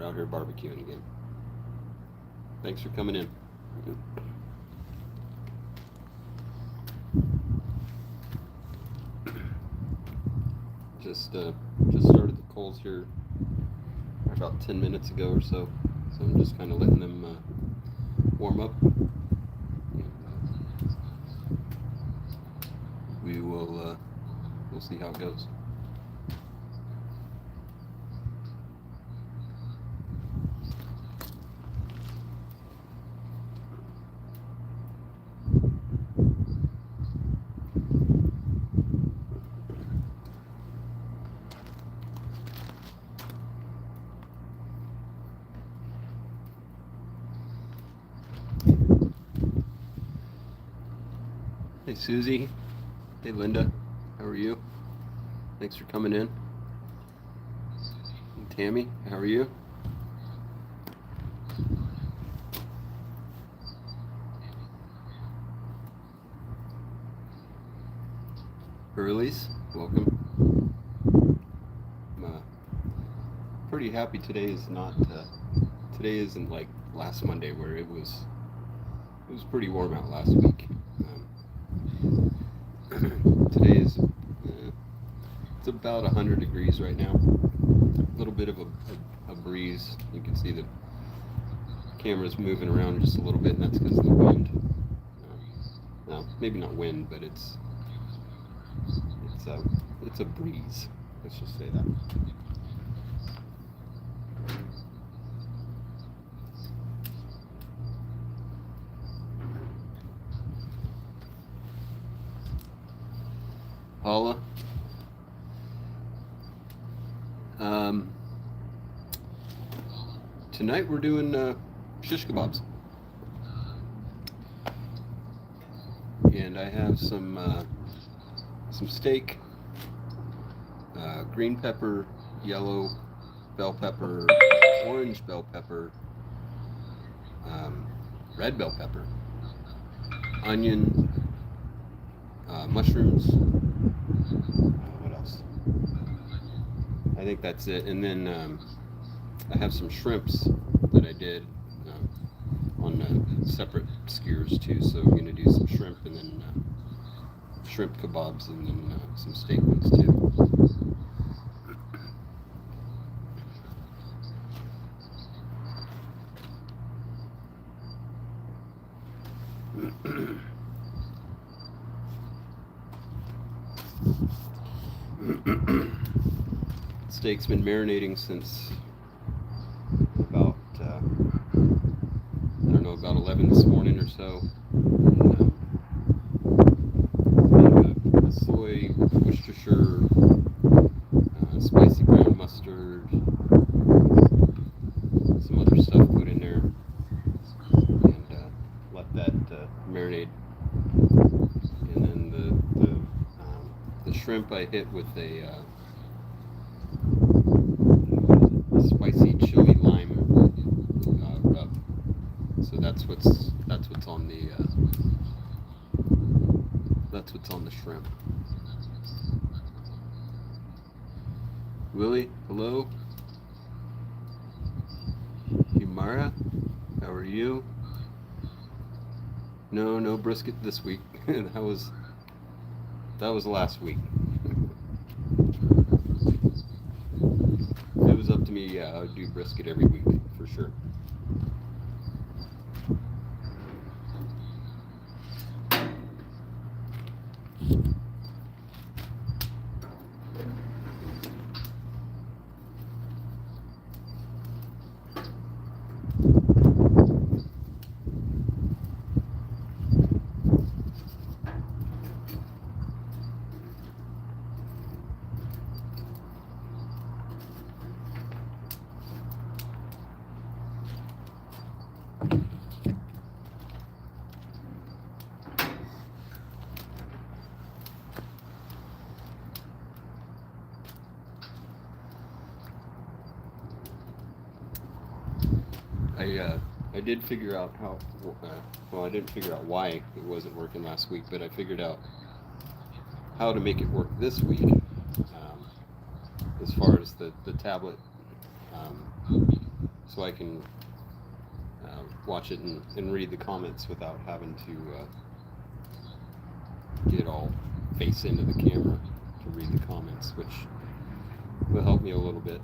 out here barbecuing again. Thanks for coming in. Just started the coals here about 10 minutes ago or so. So I'm just kind of letting them warm up. We'll see how it goes. Hey Susie, hey Linda, how are you? Thanks for coming in. And Tammy, how are you? Earlies, welcome. I'm pretty happy today is not. Today isn't like last Monday where it was pretty warm out last week. Today is it's about 100 degrees right now. A little bit of a breeze. You can see the camera's moving around just a little bit, and that's because of the wind. Well, maybe not wind, but it's a breeze. Let's just say that. Paula. Tonight we're doing shish kebabs, and I have some steak, green pepper, yellow bell pepper, orange bell pepper, red bell pepper, onion, mushrooms. What else? I think that's it. And then I have some shrimps that I did on separate skewers too. So I'm going to do some shrimp and then shrimp kebabs and then some steak ones too. Steak's been marinating since about I don't know, about 11 this morning or so. And, soy, Worcestershire, spicy brown mustard, some other stuff put in there, and let that marinate. And then the shrimp I hit with a spicy chili lime rub. So that's what's on the shrimp. Willie, hello. Himara, how are you? No brisket this week. that was last week. If it was up to me, yeah, I would do brisket every week for sure. I did figure out how, well, I didn't figure out why it wasn't working last week, but I figured out how to make it work this week, as far as the tablet. so I can watch it and read the comments without having to get all face into the camera to read the comments, which will help me a little bit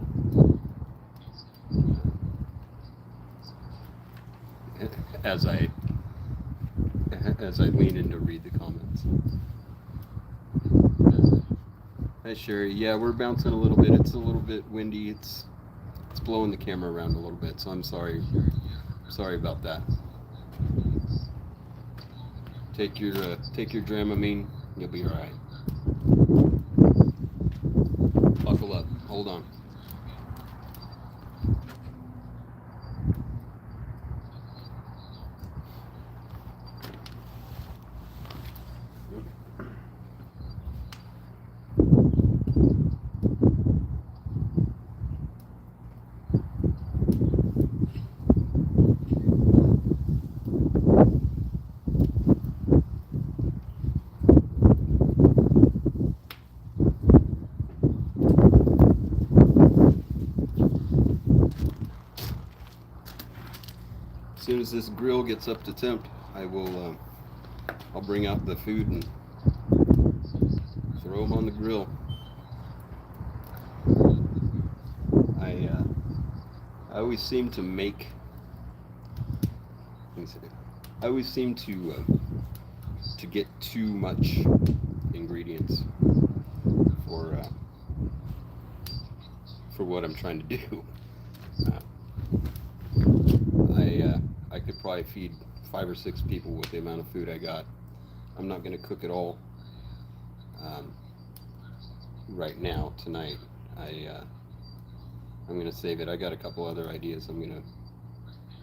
as I lean in to read the comments. Hi Sherry. Yeah, we're bouncing a little bit. It's a little bit windy. It's blowing the camera around a little bit, so I'm sorry. Sorry about that. Take your Dramamine. You'll be all right. Buckle up. Hold on. As soon as this grill gets up to temp, I'll bring out the food and throw them on the grill. I always seem to make. I always seem to get too much ingredients for what I'm trying to do. I could probably feed 5 or 6 people with the amount of food I got. I'm not going to cook it all right now tonight. I'm going to save it. I got a couple other ideas I'm going to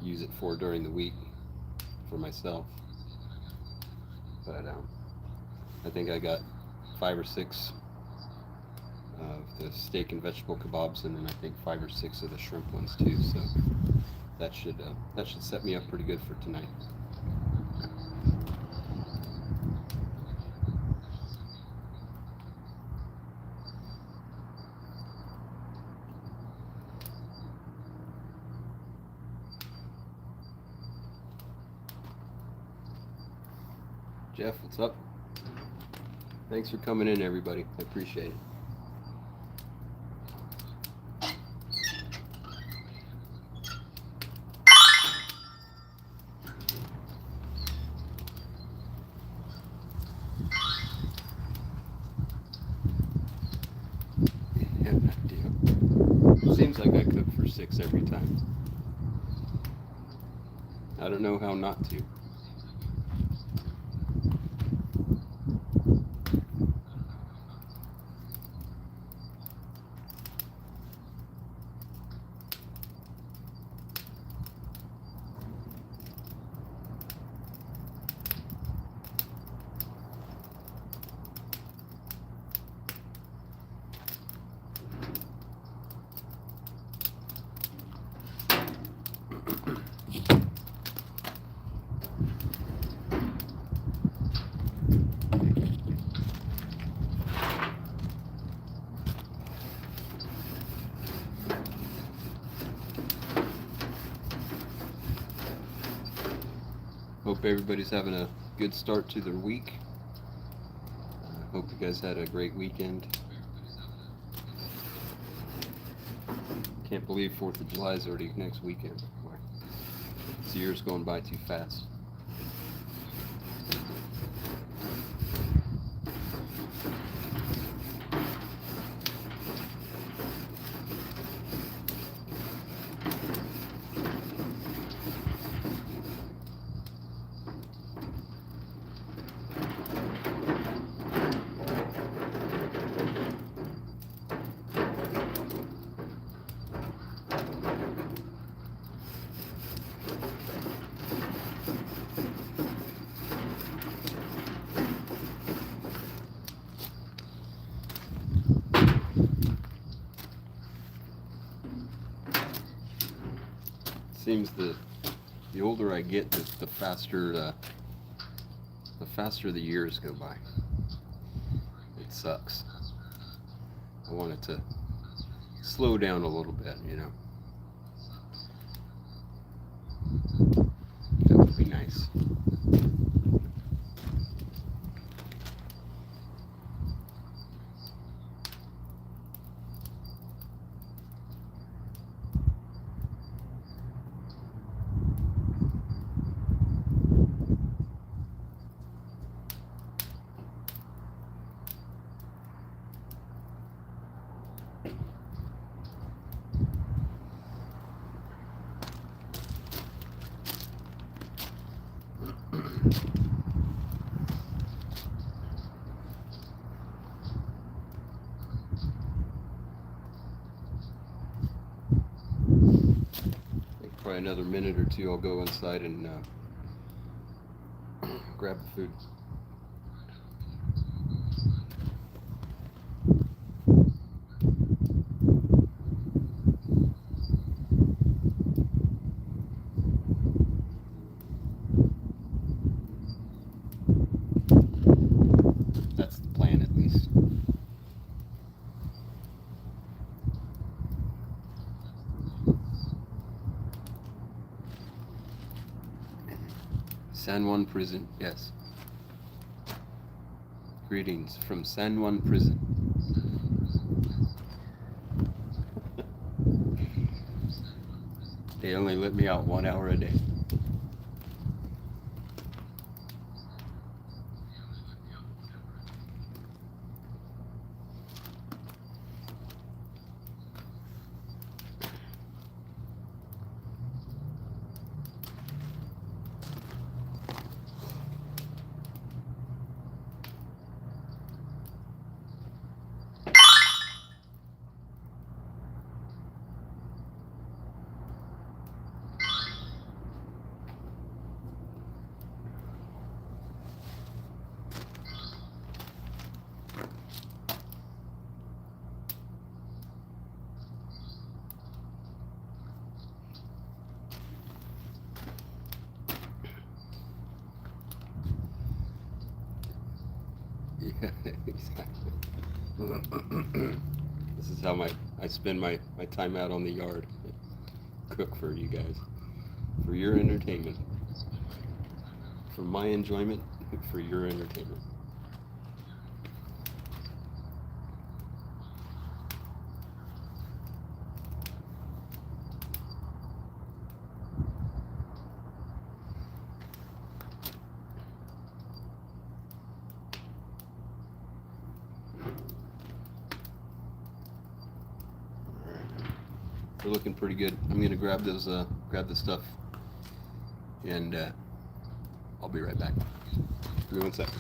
use it for during the week for myself. But I think I got 5 or 6 of the steak and vegetable kebabs, and then I think 5 or 6 of the shrimp ones too. So that should set me up pretty good for tonight. Jeff, what's up? Thanks for coming in, everybody. I appreciate it. Seems like I cook for 6 every time. I don't know how not to. Hope everybody's having a good start to their week. Hope you guys had a great weekend. Can't believe 4th of July is already next weekend. Boy, this year's going by too fast. Seems the older I get, the faster the years go by. It sucks. I want it to slow down a little bit, you know. nice. Probably another minute or two, I'll go inside and grab the food. That's the plan, at least. San Juan Prison, yes. Greetings from San Juan Prison. They only let me out 1 hour a day. Yeah, exactly. This is how I spend my time out on the yard. Cook for you guys. For your entertainment. For my enjoyment, for your entertainment. They're looking pretty good. I'm gonna grab those, grab the stuff, and I'll be right back. Give me 1 second.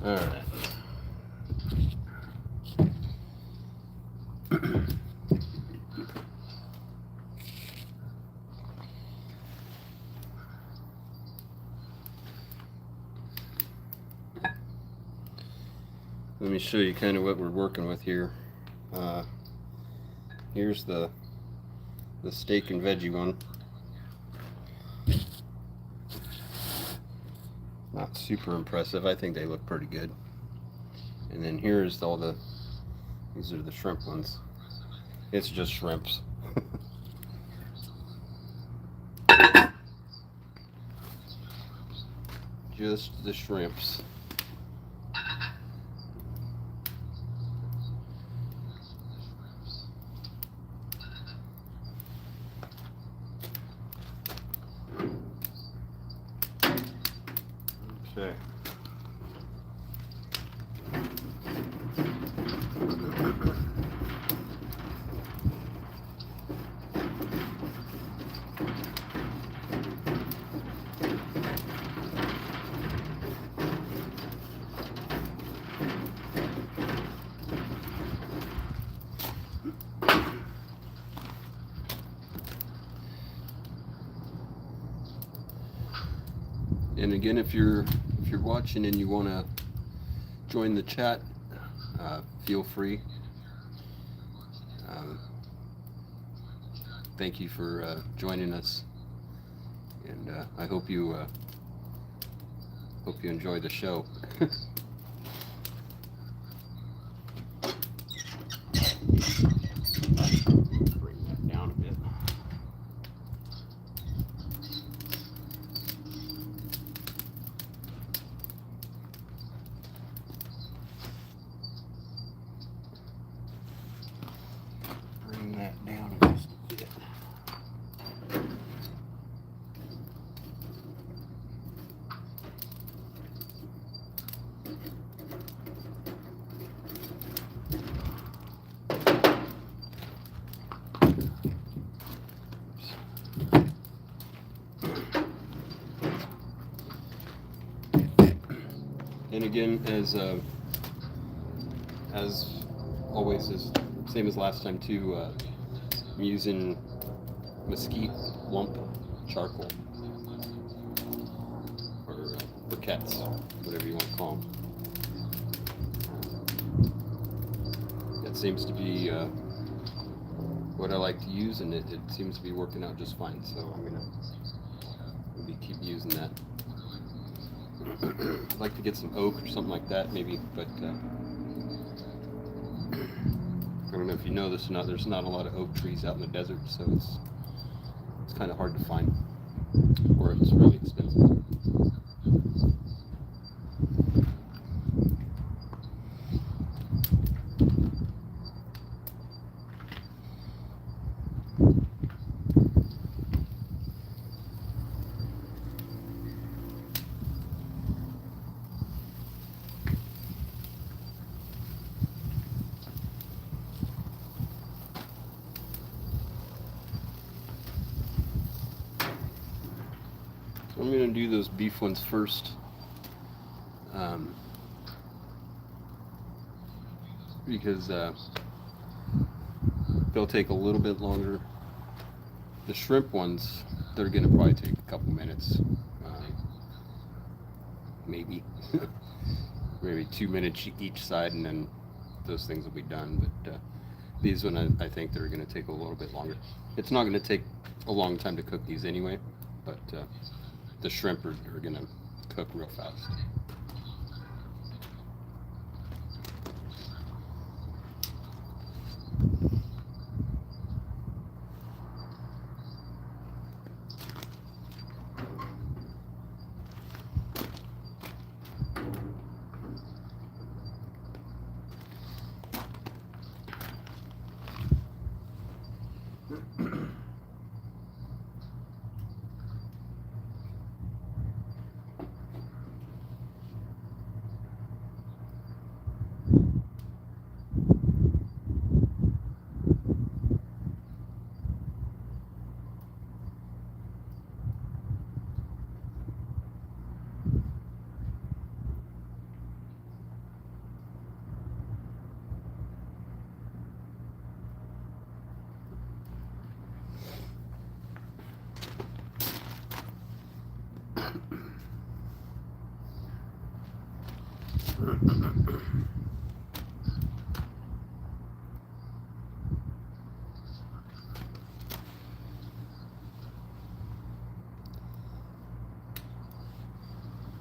All right. Let me show you kind of what we're working with here. Here's the steak and veggie one. Not super impressive. I think they look pretty good. And then here's these are the shrimp ones. It's just shrimps. Just the shrimps. Okay. And again, if you're watching and you want to join the chat, feel free. Thank you for joining us, and I hope you enjoy the show. Bring that down a bit. Bring that down just a bit. And again, as always, is same as last time too. I'm using mesquite lump charcoal, or briquettes, whatever you want to call them. That seems to be what I like to use, and it seems to be working out just fine. So I'm gonna keep using that. I'd like to get some oak or something like that, maybe, but I don't know if you know this or not. There's not a lot of oak trees out in the desert, so it's kind of hard to find, or it's really expensive. So I'm going to do those beef ones first, because they'll take a little bit longer. The shrimp ones, they're going to probably take a couple minutes, maybe maybe 2 minutes each side, and then those things will be done. But these one, I think they're going to take a little bit longer. It's not going to take a long time to cook these anyway, but the shrimp are going to cook real fast.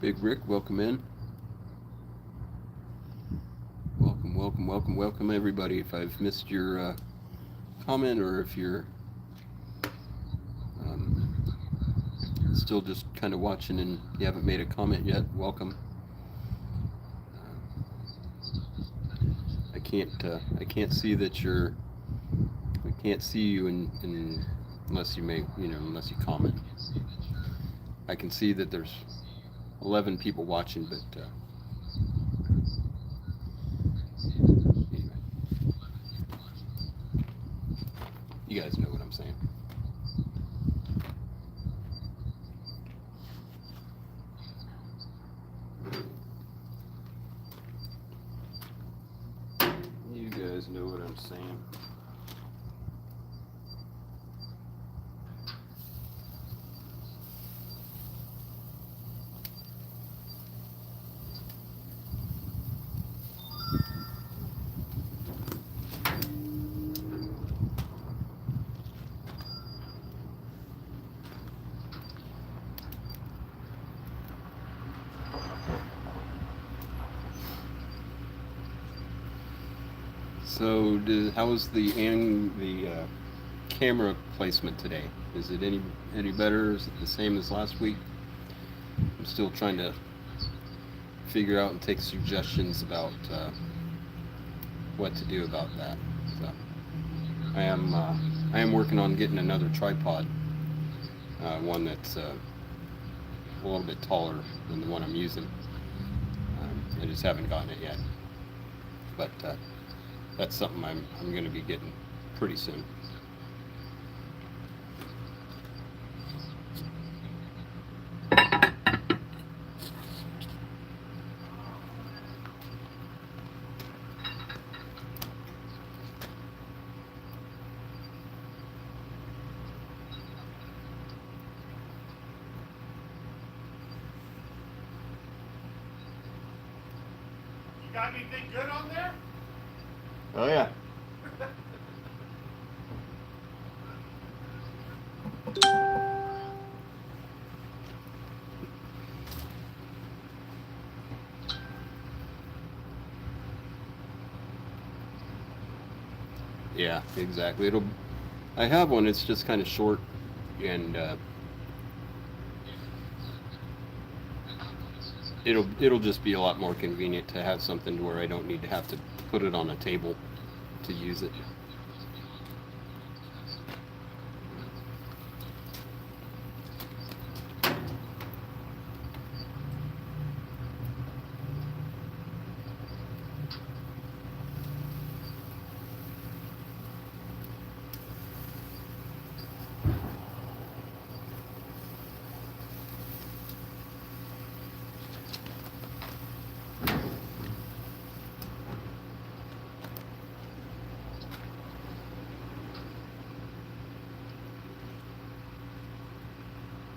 Big Rick, welcome in. Welcome everybody. If I've missed your comment, or if you're still just kind of watching and you haven't made a comment yet, welcome. I can't see that you're. I can't see you unless you make, unless you comment. I can see that there's 11 people watching, but anyway, you guys know what I'm saying. You guys know what I'm saying. So, how was the camera placement today? Is it any better? Is it the same as last week? I'm still trying to figure out and take suggestions about what to do about that. So, I am working on getting another tripod, one that's a little bit taller than the one I'm using. I just haven't gotten it yet, but that's something I'm going to be getting pretty soon. Got anything good on there? Oh yeah. Yeah, exactly. I have one. It's just kind of short, and it'll just be a lot more convenient to have something to where I don't need to have to put it on a table to use it.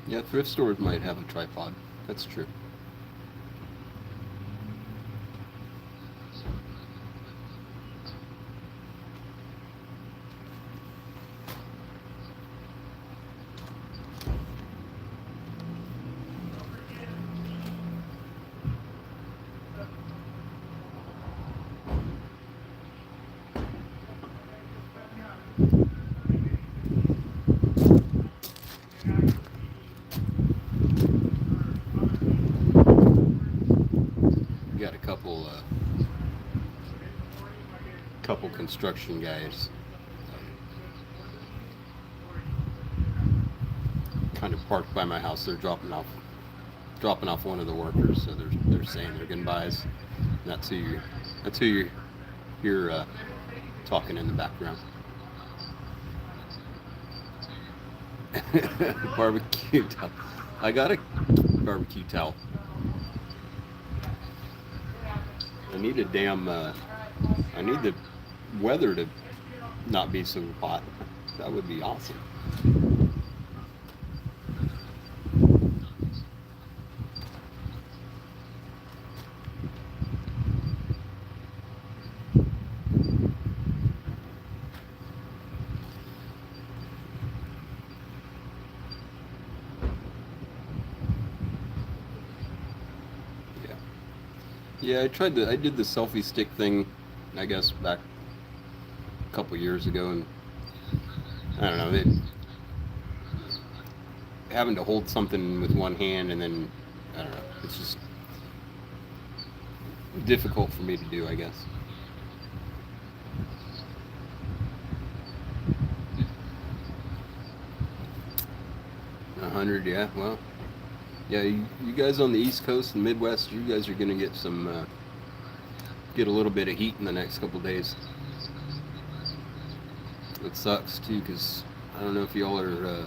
Yeah, thrift stores might have a tripod. That's true. We got a couple construction guys kind of parked by my house. They're dropping off one of the workers. So they're saying they're gonna buy us. That's who you hear talking in the background. Barbecue towel. I got a barbecue towel. I need a damn. I need the weather to not be so hot. That would be awesome. Yeah. Yeah, I did the selfie stick thing, I guess, back a couple years ago, and I don't know, having to hold something with one hand and then, I don't know, it's just difficult for me to do, I guess. 100, yeah, well, yeah, you guys on the East Coast and Midwest, you guys are gonna get a little bit of heat in the next couple days. It sucks too, because I don't know if y'all are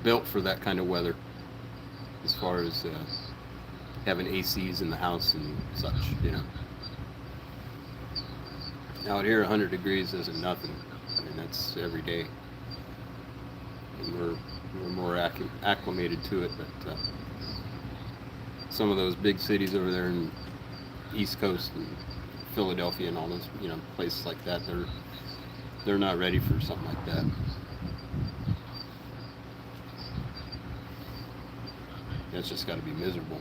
built for that kind of weather, as far as having ACs in the house and such. Out here, 100 degrees isn't nothing. I mean, that's every day, and we're more acclimated to it. But some of those big cities over there in East Coast and Philadelphia and all those places like that, they're not ready for something like that. It's just got to be miserable.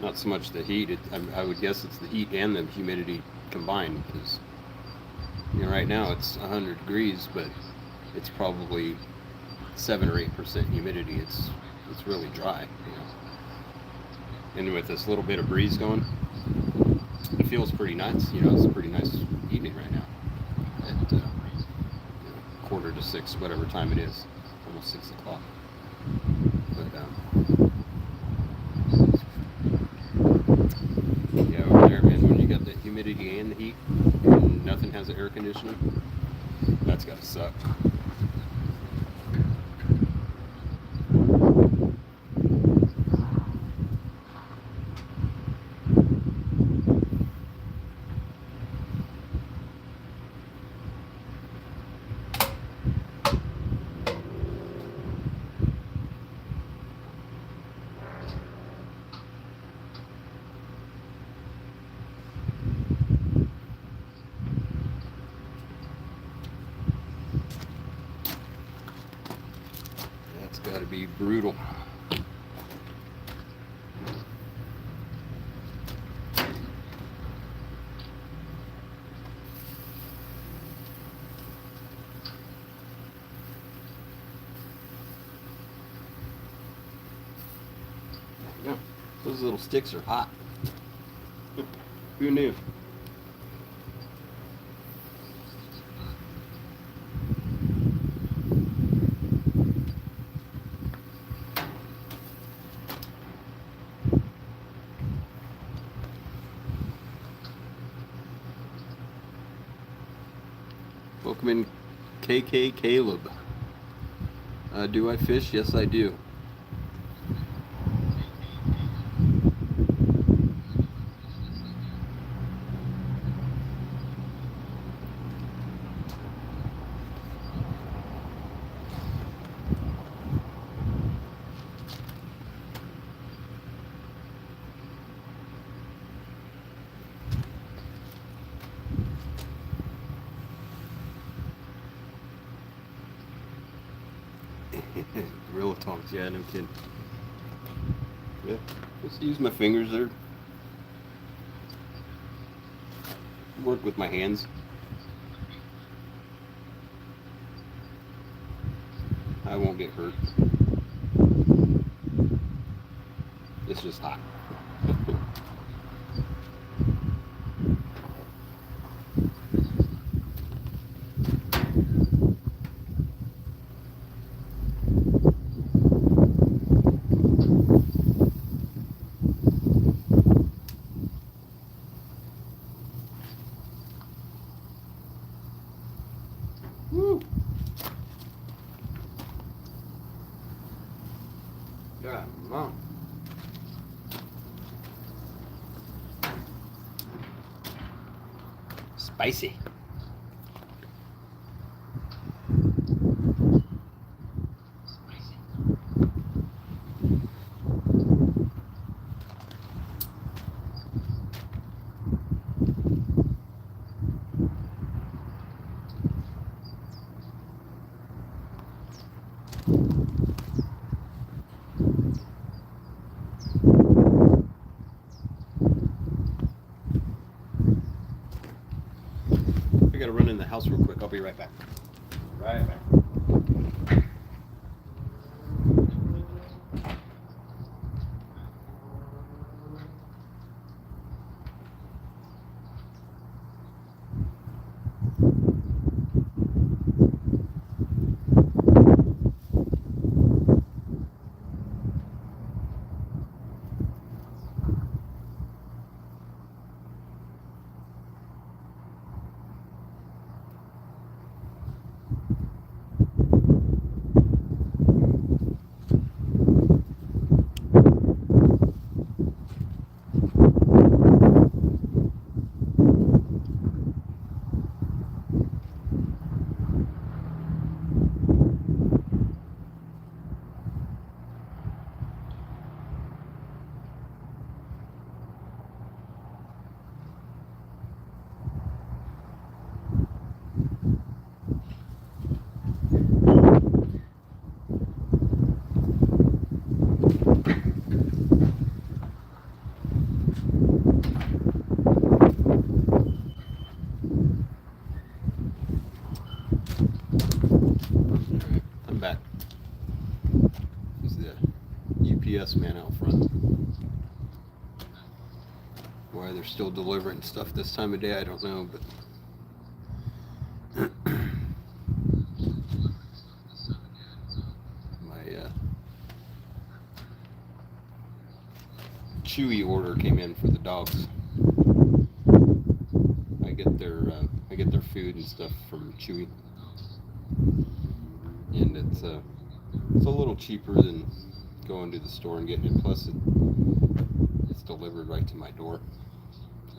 Not so much the heat. I would guess it's the heat and the humidity combined because right now it's 100 degrees, but it's probably 7 or 8% humidity. It's really dry. And with this little bit of breeze going, it feels pretty nice. It's a pretty nice evening right now at 5:45, whatever time it is, almost 6 o'clock. But yeah, over there, man, when you got the humidity and the heat, and nothing has an air conditioning, that's gotta suck. That's gotta be brutal. Yeah, those little sticks are hot. Who knew? Welcome in, KK Caleb. Do I fish? Yes, I do. Gorilla tongs, yeah, no kidding. Yeah, just use my fingers there. Work with my hands. I won't get hurt. It's just hot. Woo! God, Mom. Spicy. I gotta run in the house real quick. I'll be right back. Right back. still delivering stuff this time of day, I don't know, but my Chewy order came in for the dogs. I get their food and stuff from Chewy, and it's a little cheaper than going to the store and getting it. Plus, it's delivered right to my door. So,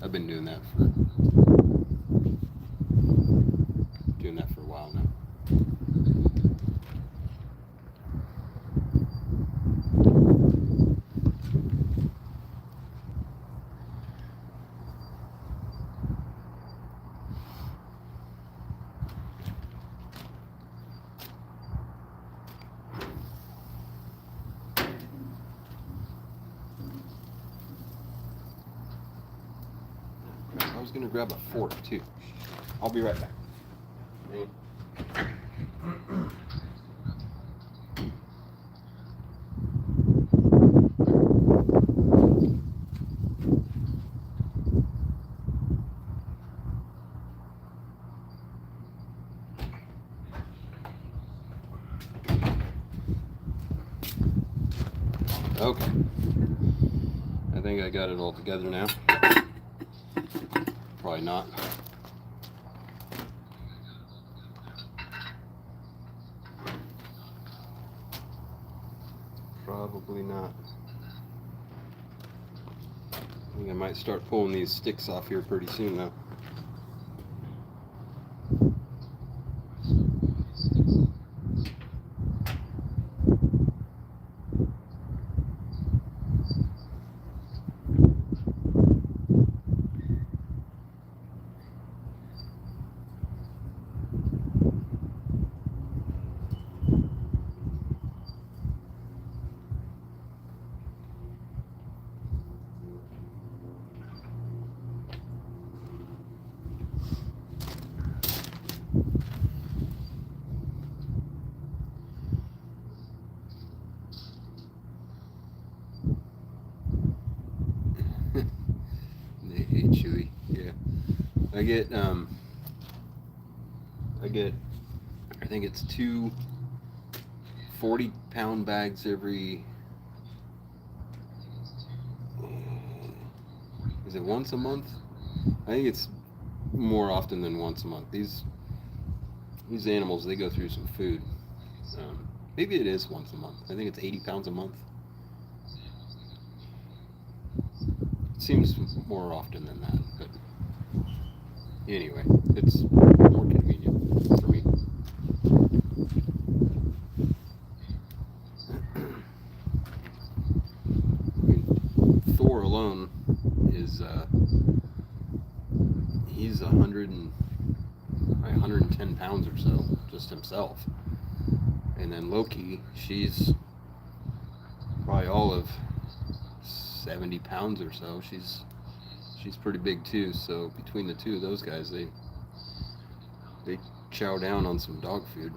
I've been doing that for a while now. I was gonna grab a fork too. I'll be right back. Okay. I think I got it all together now. Probably not. Probably not. I think I might start pulling these sticks off here pretty soon now. They hate Chewy. Yeah. I think it's 2 40-pound bags every, is it once a month? I think it's more often than once a month. These animals, they go through some food. Maybe it is once a month. I think it's 80 pounds a month. It seems more often than that, but anyway, it's more convenient for me. I mean, Thor alone is he's 110 pounds or so, just himself. And then Loki, she's probably all of 70 pounds or so. She's pretty big too. So between the two of those guys, they chow down on some dog food.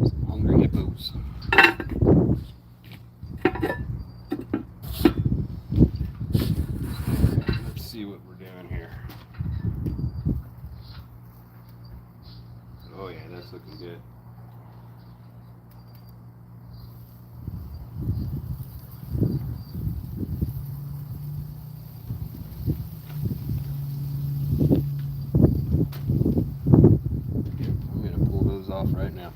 Some hungry hippos. Let's see what we're doing here. Oh yeah, that's looking good. I'm gonna pull those off right now.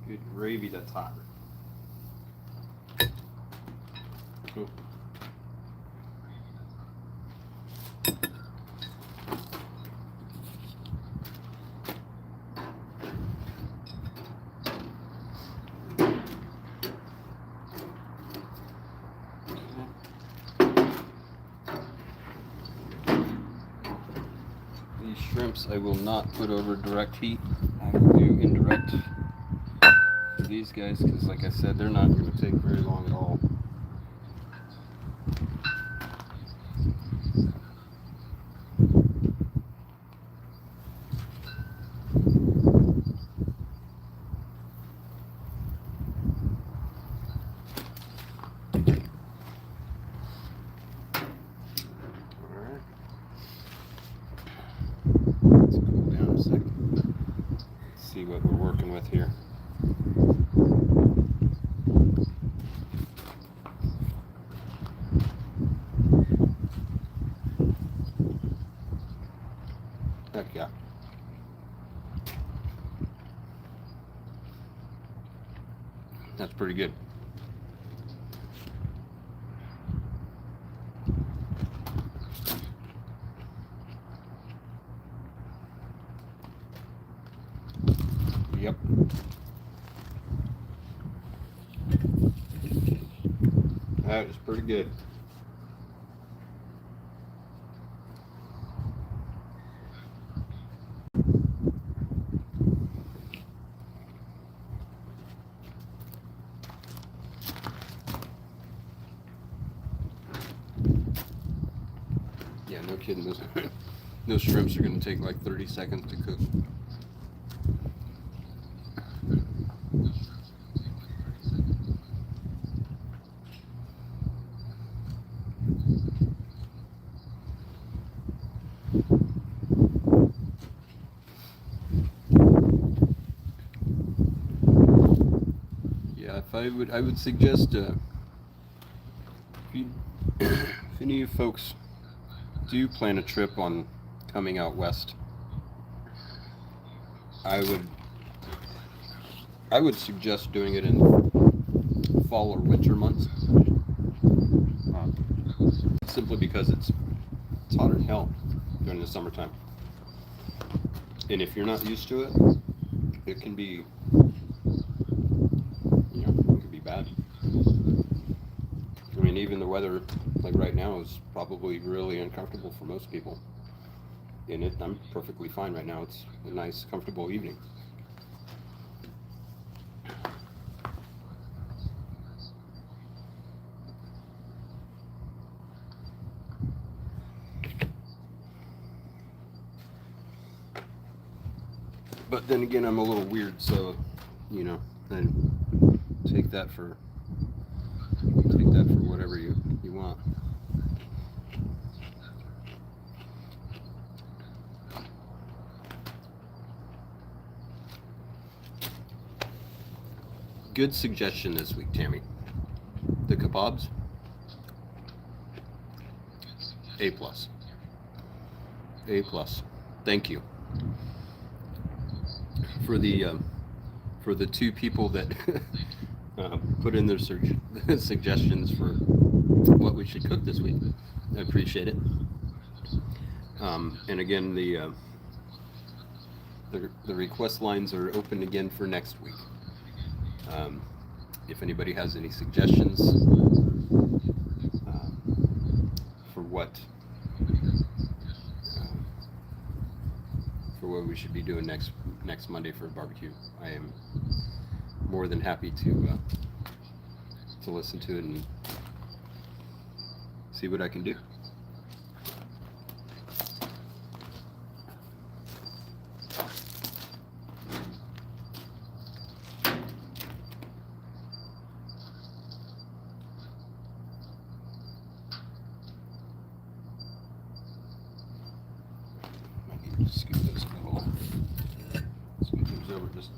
Good gravy, that's hot. Cool. shrimps I will not put over direct heat. I will do indirect for these guys because, like I said, they're not going to take very long at all. See what we're working with here. Heck yeah. That's pretty good. Yep. That is pretty good. Yeah, no kidding. Those shrimps are going to take like 30 seconds to cook. Yeah, I would suggest if any of you folks do plan a trip on coming out west, I would suggest doing it in fall or winter months, simply because it's hotter than hell during the summertime. And if you're not used to it, it can be, it can be bad. I mean, even the weather, like right now, is probably really uncomfortable for most people. In it, I'm perfectly fine right now. It's a nice, comfortable evening. But then again, I'm a little weird, so, I take that for whatever you want. Good suggestion this week, Tammy. The Kabobs, A+. A+. Thank you. For the two people that put in their suggestions for what we should cook this week. I appreciate it. And again, the request lines are open again for next week. If anybody has any suggestions for what we should be doing next Monday for a barbecue, I am more than happy to listen to it and see what I can do. Scoot those a little. Scoot those over just.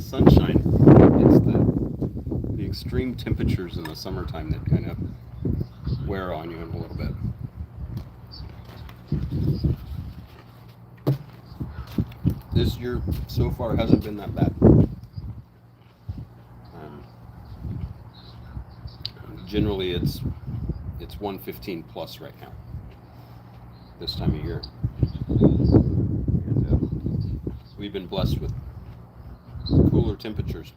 Sunshine. It's the extreme temperatures in the summertime that kind of wear on you in a little bit. This year so far hasn't been that bad. Generally it's 115 plus right now this time of year, and we've been blessed with cooler temperatures,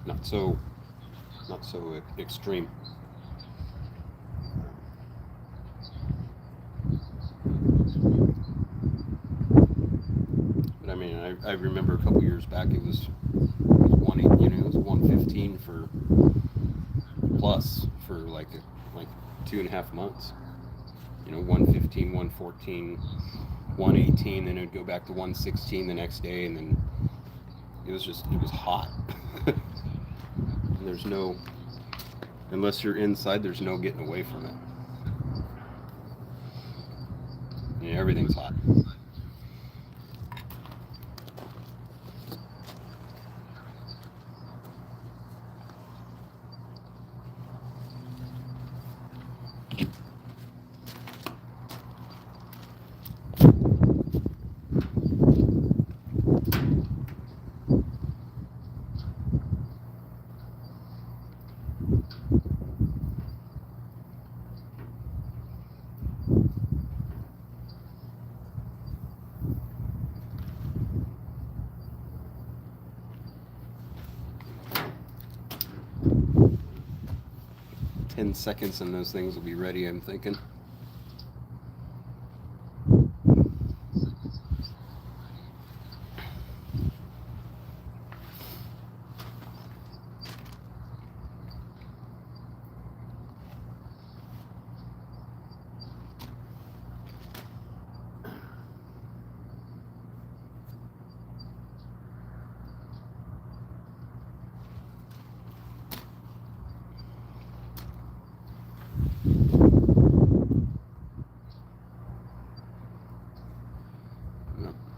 not so extreme. But I mean, I remember a couple years back it was 115 for plus for like 2.5 months. 115, 114, 118, then it would go back to 116 the next day, and then it was hot. There's no, unless you're inside, there's no getting away from it. Everything's hot. Seconds and those things will be ready, I'm thinking.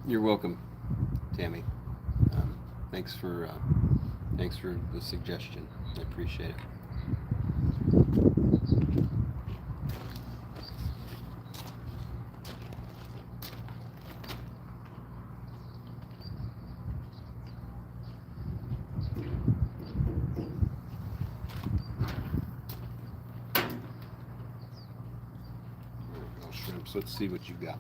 You're welcome, Tammy. Thanks for the suggestion. I appreciate it. Shrimps. Let's see what you got.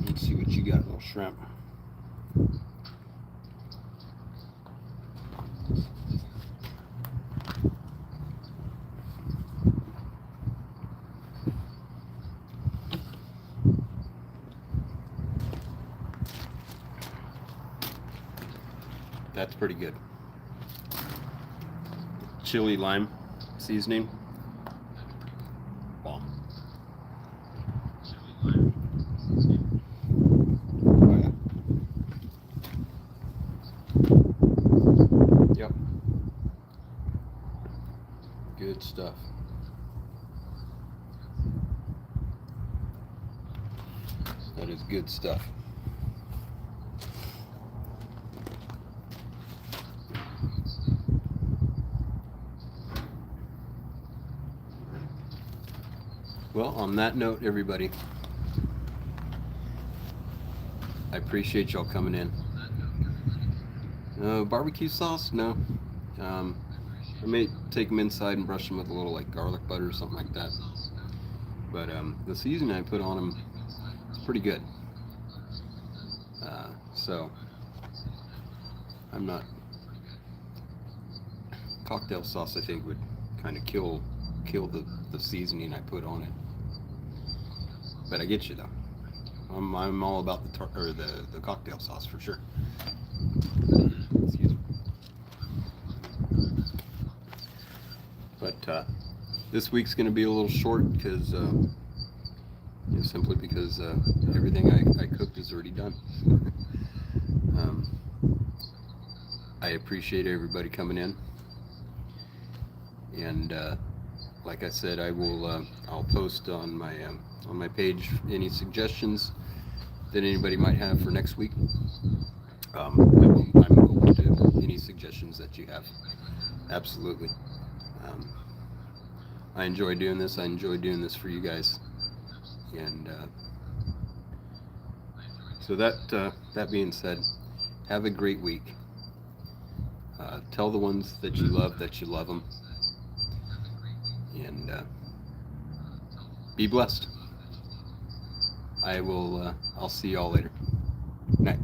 Let's see what you got, little shrimp. That's pretty good. Chili lime seasoning. Bomb. Oh yeah. Yep. Good stuff. That is good stuff. Well, on that note, everybody, I appreciate y'all coming in. Barbecue sauce? No. I may take them inside and brush them with a little like garlic butter or something like that. But the seasoning I put on them is pretty good. So I'm not. Cocktail sauce, I think, would kind of kill the seasoning I put on it. But I get you though. I'm all about the cocktail sauce for sure. Excuse me. But this week's going to be a little short because simply because everything I cooked is already done. I appreciate everybody coming in, and like I said, I'll post on my page any suggestions that anybody might have for next week. I'm open to any suggestions that you have. Absolutely. Um, I enjoy doing this. I enjoy doing this for you guys. And so that being said, have a great week. Tell the ones that you love them, and be blessed. I'll see y'all later. Night.